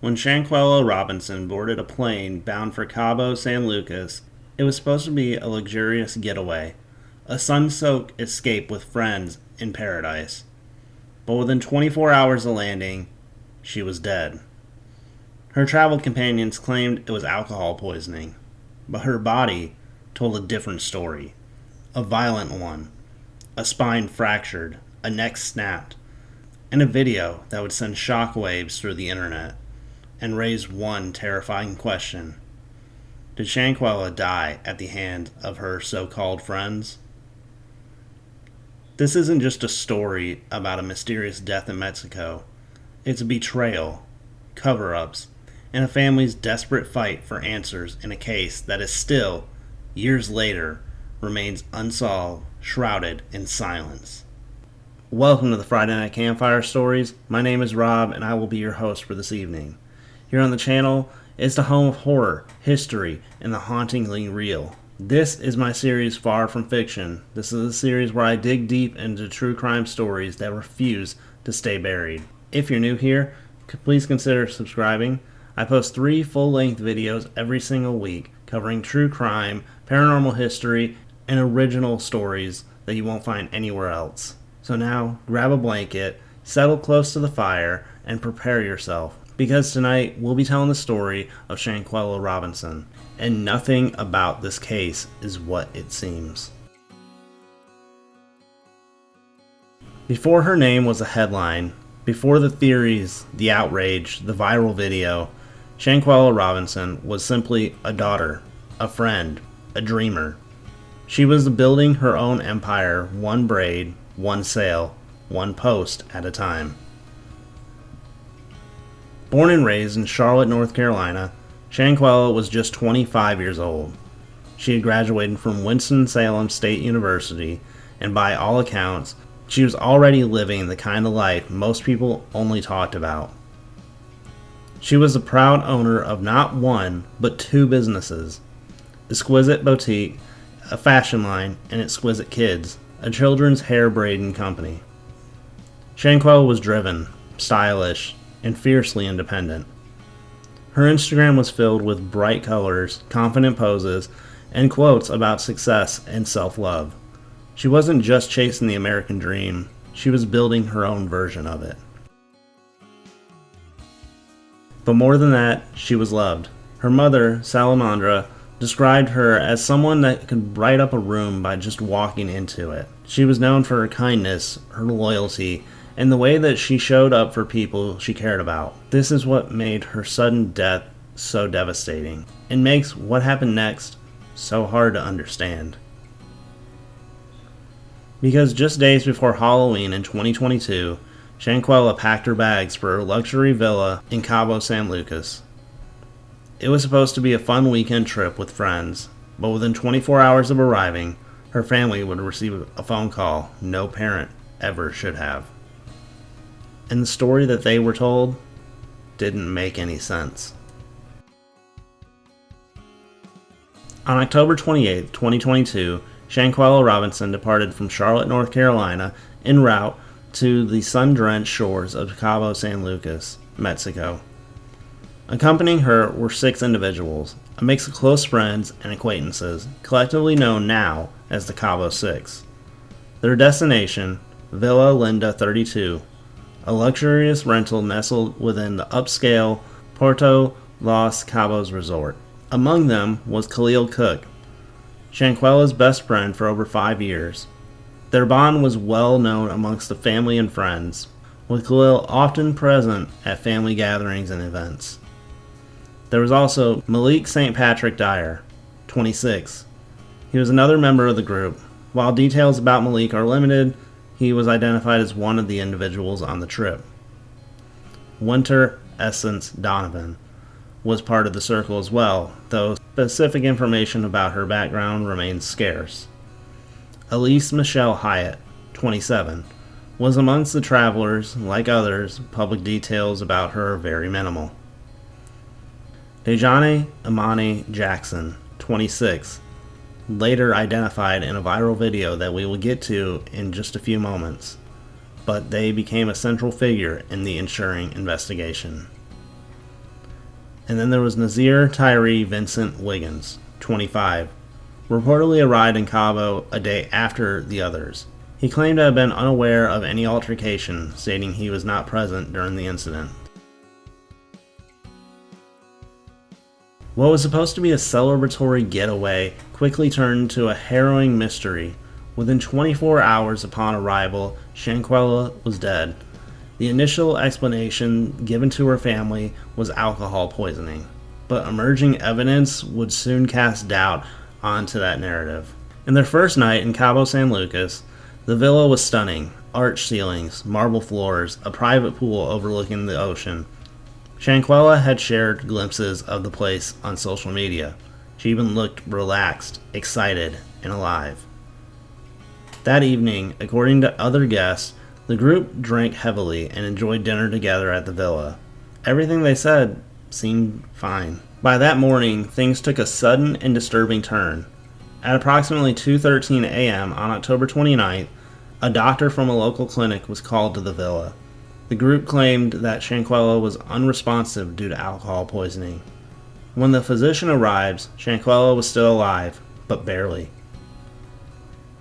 When Shanquella Robinson boarded a plane bound for Cabo, San Lucas, it was supposed to be a luxurious getaway, a sun-soaked escape with friends in paradise. But within 24 hours of landing, she was dead. Her travel companions claimed it was alcohol poisoning, but her body told a different story, a violent one, a spine fractured, a neck snapped, and a video that would send shockwaves through the internet and raise one terrifying question. Did Shanquella die at the hand of her so-called friends? This isn't just a story about a mysterious death in Mexico. It's a betrayal, cover-ups, and a family's desperate fight for answers in a case that is still, years later, remains unsolved, shrouded in silence. Welcome to the Friday Night Campfire Stories. My name is Rob, and I will be your host for this evening. Here on the channel is the home of horror, history, and the hauntingly real. This is my series Far From Fiction. This is a series where I dig deep into true crime stories that refuse to stay buried. If you're new here, please consider subscribing. I post 3 full-length videos every single week covering true crime, paranormal history, and original stories that you won't find anywhere else. So now, grab a blanket, settle close to the fire, and prepare yourself, because tonight we'll be telling the story of Shanquella Robinson, and nothing about this case is what it seems. Before her name was a headline, before the theories, the outrage, the viral video, Shanquella Robinson was simply a daughter, a friend, a dreamer. She was building her own empire, one braid, one sail, one post at a time. Born and raised in Charlotte, North Carolina, Shanquella was just 25 years old. She had graduated from Winston-Salem State University, and by all accounts, she was already living the kind of life most people only talked about. She was the proud owner of not one, but 2 businesses: Exquisite Boutique, a fashion line, and Exquisite Kids, a children's hair braiding company. Shanquella was driven, stylish, and fiercely independent. Her Instagram was filled with bright colors, confident poses, and quotes about success and self-love. She wasn't just chasing the American dream, she was building her own version of it. But more than that, she was loved. Her mother, Salamandra, described her as someone that could bright up a room by just walking into it. She was known for her kindness, her loyalty, and the way that she showed up for people she cared about. This is what made her sudden death so devastating, and makes what happened next so hard to understand. Because just days before Halloween in 2022, Shanquella packed her bags for her luxury villa in Cabo, San Lucas. It was supposed to be a fun weekend trip with friends, but within 24 hours of arriving, her family would receive a phone call no parent ever should have. And the story that they were told didn't make any sense. On October 28, 2022, Shanquella Robinson departed from Charlotte, North Carolina en route to the sun-drenched shores of Cabo San Lucas, Mexico. Accompanying her were 6 individuals, a mix of close friends and acquaintances, collectively known now as the Cabo Six. Their destination, Villa Linda 32, a luxurious rental nestled within the upscale Puerto Los Cabos resort. Among them was Khalil Cook, Shanquella's best friend for over 5 years. Their bond was well known amongst the family and friends, with Khalil often present at family gatherings and events. There was also Malik St. Patrick Dyer, 26. He was another member of the group. While details about Malik are limited, he was identified as one of the individuals on the trip. Winter Essence Donovan was part of the circle as well, though specific information about her background remains scarce. Elise Michelle Hyatt, 27, was amongst the travelers. Like others, public details about her are very minimal. Dejane Imani Jackson, 26, later identified in a viral video that we will get to in just a few moments, but they became a central figure in the ensuing investigation. And then there was Nazir Tyree Vincent Wiggins, 25, reportedly arrived in Cabo a day after the others. He claimed to have been unaware of any altercation, stating he was not present during the incident. What was supposed to be a celebratory getaway quickly turned into a harrowing mystery. Within 24 hours upon arrival, Shanquella was dead. The initial explanation given to her family was alcohol poisoning, but emerging evidence would soon cast doubt onto that narrative. In their first night in Cabo San Lucas, the villa was stunning. Arched ceilings, marble floors, a private pool overlooking the ocean. Shanquella had shared glimpses of the place on social media. She even looked relaxed, excited, and alive. That evening, according to other guests, the group drank heavily and enjoyed dinner together at the villa. Everything they said seemed fine. By that morning, things took a sudden and disturbing turn. At approximately 2:13 a.m. on October 29th, a doctor from a local clinic was called to the villa. The group claimed that Shanquella was unresponsive due to alcohol poisoning. When the physician arrives, Shanquella was still alive, but barely.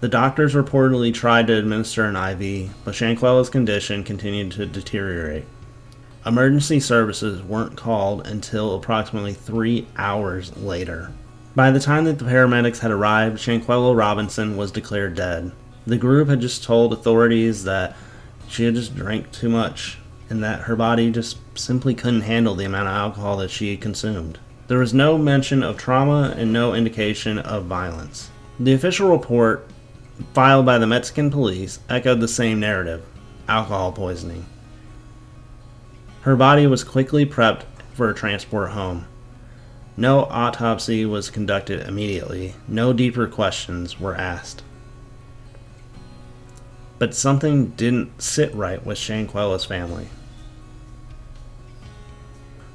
The doctors reportedly tried to administer an IV, but Shanquella's condition continued to deteriorate. Emergency services weren't called until approximately 3 hours later. By the time that the paramedics had arrived, Shanquella Robinson was declared dead. The group had just told authorities that she had just drank too much, and that her body just simply couldn't handle the amount of alcohol that she had consumed. There was no mention of trauma and no indication of violence. The official report filed by the Mexican police echoed the same narrative: alcohol poisoning. Her body was quickly prepped for a transport home. No autopsy was conducted immediately. No deeper questions were asked. But something didn't sit right with Shanquella's family.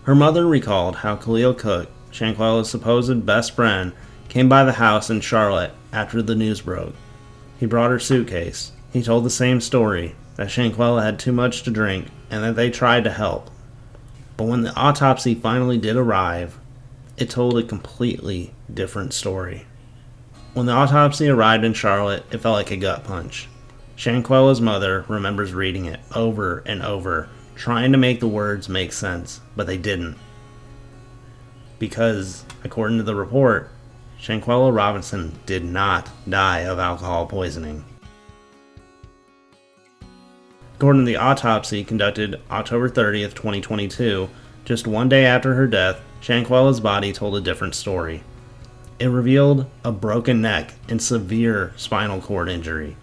Her mother recalled how Khalil Cook, Shanquella's supposed best friend, came by the house in Charlotte after the news broke. He brought her suitcase. He told the same story, that Shanquella had too much to drink and that they tried to help. But when the autopsy finally did arrive, it told a completely different story. When the autopsy arrived in Charlotte, it felt like a gut punch. Shanquella's mother remembers reading it over and over, trying to make the words make sense, but they didn't. Because, according to the report, Shanquella Robinson did not die of alcohol poisoning. According to the autopsy conducted October 30th, 2022, just one day after her death, Shanquella's body told a different story. It revealed a broken neck and severe spinal cord injury.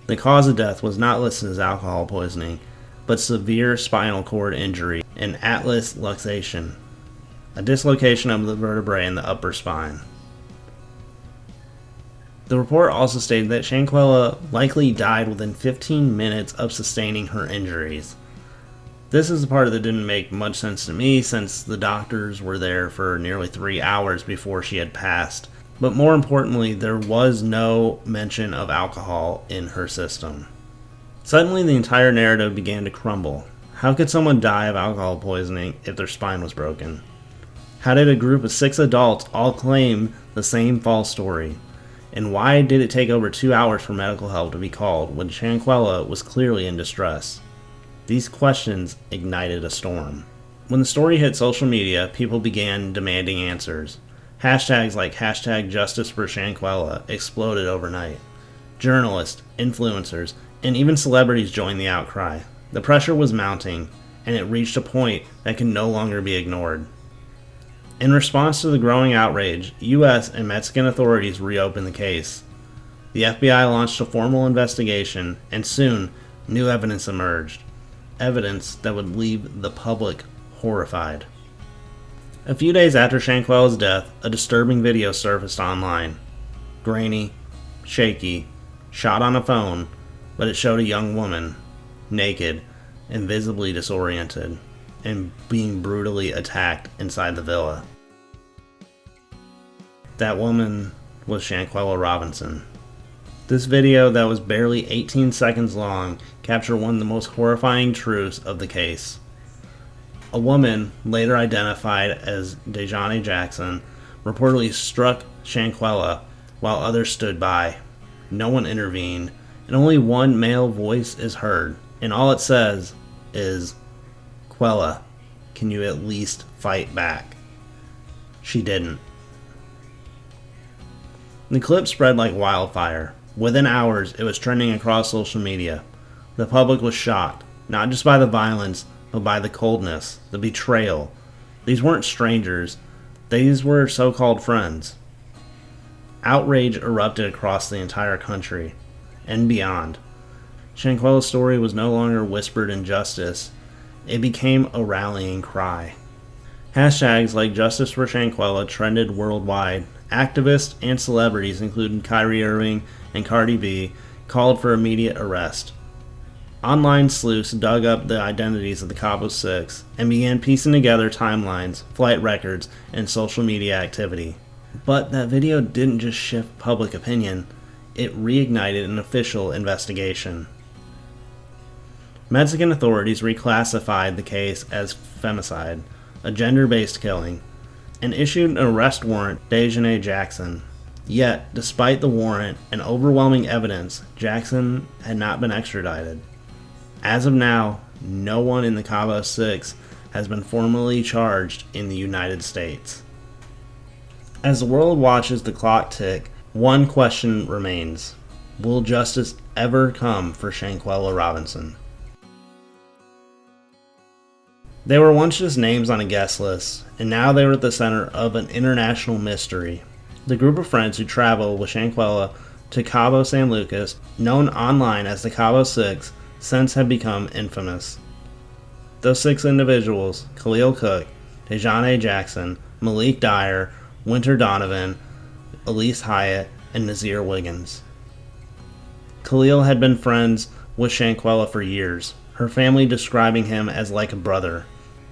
The cause of death was not listed as alcohol poisoning, but severe spinal cord injury and atlas luxation, a dislocation of the vertebrae in the upper spine. The report also stated that Shanquella likely died within 15 minutes of sustaining her injuries. This is the part that didn't make much sense to me, since the doctors were there for nearly 3 hours before she had passed. But more importantly, there was no mention of alcohol in her system. Suddenly, the entire narrative began to crumble. How could someone die of alcohol poisoning if their spine was broken? How did a group of 6 adults all claim the same false story? And why did it take over 2 hours for medical help to be called when Shanquella was clearly in distress? These questions ignited a storm. When the story hit social media, people began demanding answers. Hashtags like #JusticeForShanquella exploded overnight. Journalists, influencers, and even celebrities joined the outcry. The pressure was mounting, and it reached a point that can no longer be ignored. In response to the growing outrage, U.S. and Mexican authorities reopened the case. The FBI launched a formal investigation, and soon, new evidence emerged. Evidence that would leave the public horrified. A few days after Shanquella's death, a disturbing video surfaced online. Grainy, shaky, shot on a phone, but it showed a young woman, naked and visibly disoriented, and being brutally attacked inside the villa. That woman was Shanquella Robinson. This video, that was barely 18 seconds long, captured one of the most horrifying truths of the case. A woman, later identified as Dejane Jackson, reportedly struck Shanquella while others stood by. No one intervened, and only one male voice is heard, and all it says is, "Quella, can you at least fight back?" She didn't. The clip spread like wildfire. Within hours, it was trending across social media. The public was shocked, not just by the violence, but by the coldness, the betrayal. These weren't strangers, these were so-called friends. Outrage erupted across the entire country and beyond. Shanquella's story was no longer whispered injustice, it became a rallying cry. Hashtags like Justice for Shanquella trended worldwide. Activists and celebrities, including Kyrie Irving and Cardi B, called for immediate arrest. Online sleuths dug up the identities of the Cabo Six and began piecing together timelines, flight records, and social media activity. But that video didn't just shift public opinion, it reignited an official investigation. Mexican authorities reclassified the case as femicide, a gender-based killing, and issued an arrest warrant for Dejane Jackson. Yet, despite the warrant and overwhelming evidence, Jackson had not been extradited. As of now, no one in the Cabo Six has been formally charged in the United States. As the world watches the clock tick, one question remains. Will justice ever come for Shanquella Robinson? They were once just names on a guest list, and now they were at the center of an international mystery. The group of friends who traveled with Shanquella to Cabo San Lucas, known online as the Cabo Six, since have become infamous. Those six individuals, Khalil Cook, Dejane Jackson, Malik Dyer, Winter Donovan, Elise Hyatt, and Nazir Wiggins. Khalil had been friends with Shanquella for years, her family describing him as like a brother.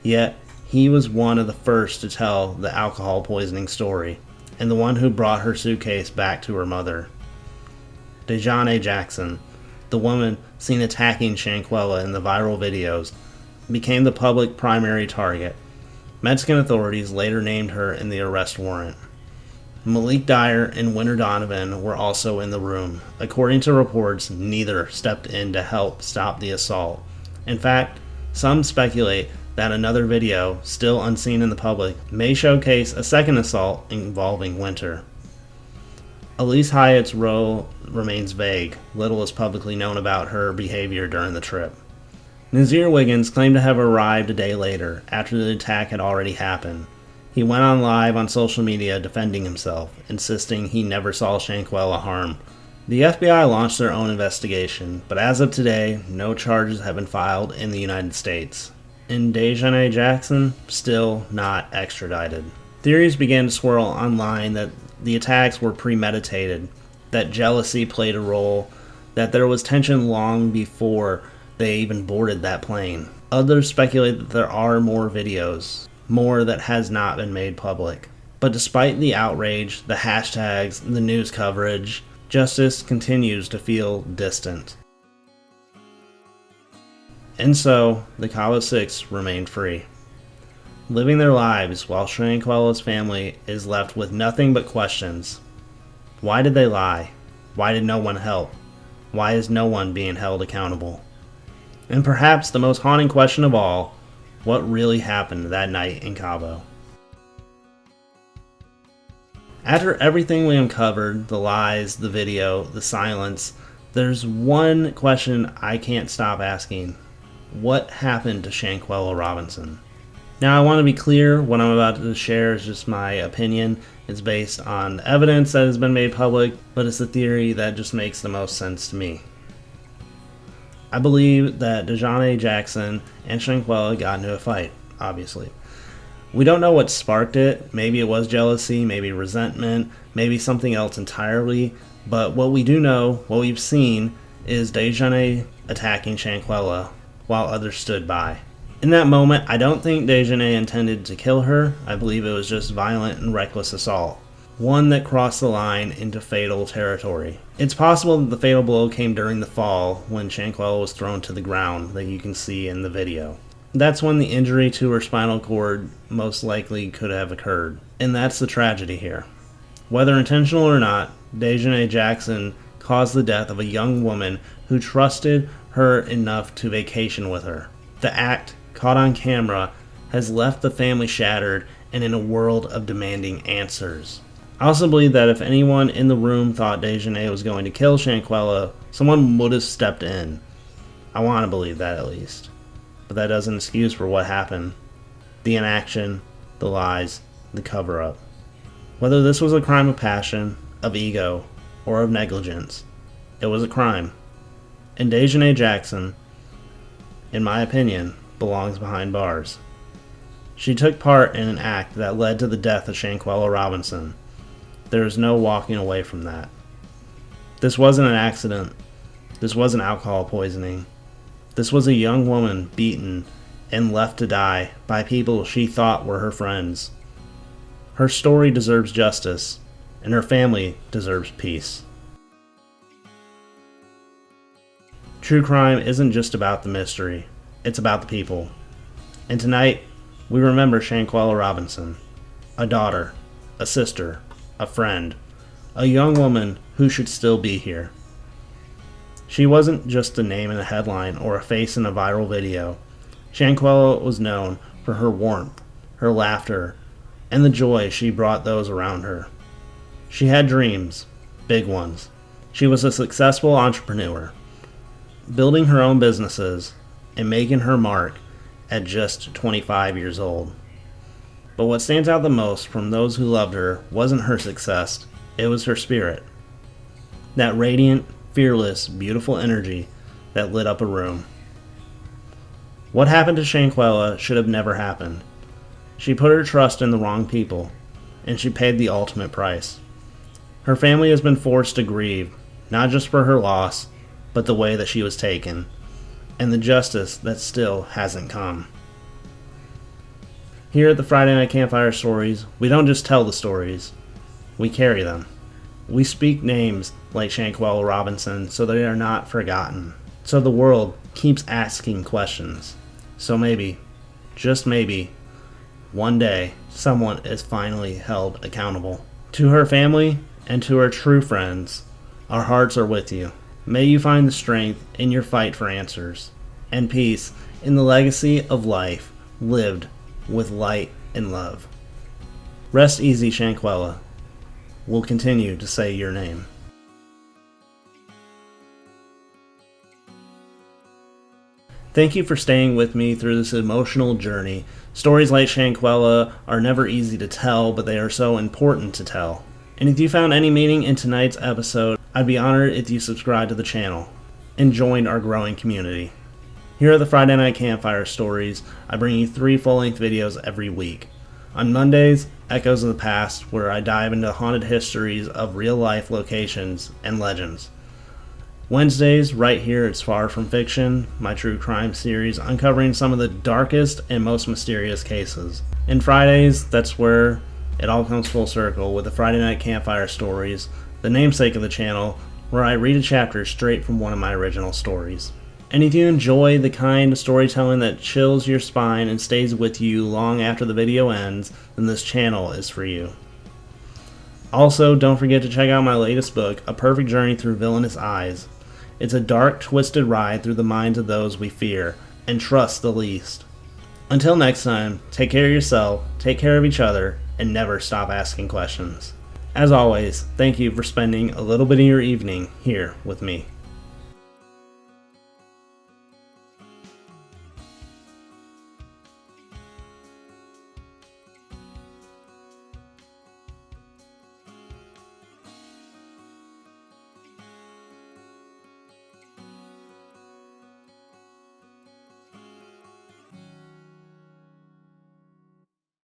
Yet, he was one of the first to tell the alcohol poisoning story, and the one who brought her suitcase back to her mother. Dejane Jackson, the woman seen attacking Shanquella in the viral videos, became the public primary target. Mexican authorities later named her in the arrest warrant. Malik Dyer and Winter Donovan were also in the room. According to reports, neither stepped in to help stop the assault. In fact, some speculate that another video, still unseen in the public, may showcase a second assault involving Winter. Elise Hyatt's role remains vague. Little is publicly known about her behavior during the trip. Nazir Wiggins claimed to have arrived a day later, after the attack had already happened. He went on live on social media defending himself, insisting he never saw Shanquella harm. The FBI launched their own investigation, but as of today, no charges have been filed in the United States. And Dejane Jackson, still not extradited. Theories began to swirl online that the attacks were premeditated, that jealousy played a role, that there was tension long before they even boarded that plane. Others speculate that there are more videos, more that has not been made public. But despite the outrage, the hashtags, the news coverage, justice continues to feel distant. And so, the Cabo Six remained free, living their lives while Shanquella's family is left with nothing but questions. Why did they lie? Why did no one help? Why is no one being held accountable? And perhaps the most haunting question of all, what really happened that night in Cabo? After everything we uncovered, the lies, the video, the silence, there's one question I can't stop asking. What happened to Shanquella Robinson? Now, I want to be clear, what I'm about to share is just my opinion. It's based on evidence that has been made public, but it's the theory that just makes the most sense to me. I believe that Dejane Jackson and Shanquella got into a fight, obviously. We don't know what sparked it. Maybe it was jealousy, maybe resentment, maybe something else entirely. But what we do know, what we've seen, is Dejane attacking Shanquella while others stood by. In that moment, I don't think Dejane intended to kill her. I believe it was just violent and reckless assault, one that crossed the line into fatal territory. It's possible that the fatal blow came during the fall when Shanquella was thrown to the ground that you can see in the video. That's when the injury to her spinal cord most likely could have occurred. And that's the tragedy here. Whether intentional or not, Dejanay Jackson caused the death of a young woman who trusted her enough to vacation with her. The act, caught on camera, has left the family shattered and in a world of demanding answers. I also believe that if anyone in the room thought Dejanay was going to kill Shanquella, someone would have stepped in. I want to believe that at least. But that doesn't excuse for what happened. The inaction, the lies, the cover-up. Whether this was a crime of passion, of ego, or of negligence, it was a crime. And Dejanay Jackson, in my opinion, belongs behind bars. She took part in an act that led to the death of Shanquella Robinson. There is no walking away from that. This wasn't an accident. This wasn't alcohol poisoning. This was a young woman beaten and left to die by people she thought were her friends. Her story deserves justice, and her family deserves peace. True crime isn't just about the mystery, it's about the people. And tonight, we remember Shanquella Robinson, a daughter, a sister, a friend, a young woman who should still be here. She wasn't just a name in a headline or a face in a viral video. Shanquella was known for her warmth, her laughter, and the joy she brought those around her. She had dreams, big ones. She was a successful entrepreneur, building her own businesses and making her mark at just 25 years old. But what stands out the most from those who loved her wasn't her success, it was her spirit. That radiant, fearless, beautiful energy that lit up a room. What happened to Shanquella should have never happened. She put her trust in the wrong people, and she paid the ultimate price. Her family has been forced to grieve, not just for her loss, but the way that she was taken, and the justice that still hasn't come. Here at the Friday Night Campfire Stories, we don't just tell the stories, we carry them. We speak names like Shanquella Robinson so they are not forgotten, so the world keeps asking questions. So maybe, just maybe, one day someone is finally held accountable. To her family and to her true friends, our hearts are with you. May you find the strength in your fight for answers, and peace in the legacy of life lived with light and love. Rest easy, Shanquella. We'll continue to say your name. Thank you for staying with me through this emotional journey. Stories like Shanquella are never easy to tell, but they are so important to tell. And if you found any meaning in tonight's episode, I'd be honored if you subscribed to the channel and joined our growing community. Here at the Friday Night Campfire Stories, I bring you 3 full-length videos every week. On Mondays, Echoes of the Past, where I dive into haunted histories of real-life locations and legends. Wednesdays, right here, it's Far From Fiction, my true crime series uncovering some of the darkest and most mysterious cases. And Fridays, that's where it all comes full circle with the Friday Night Campfire Stories, the namesake of the channel, where I read a chapter straight from one of my original stories. And if you enjoy the kind of storytelling that chills your spine and stays with you long after the video ends, then this channel is for you. Also, don't forget to check out my latest book, A Perfect Journey Through Villainous Eyes. It's a dark, twisted ride through the minds of those we fear and trust the least. Until next time, take care of yourself, take care of each other, and never stop asking questions. As always, thank you for spending a little bit of your evening here with me.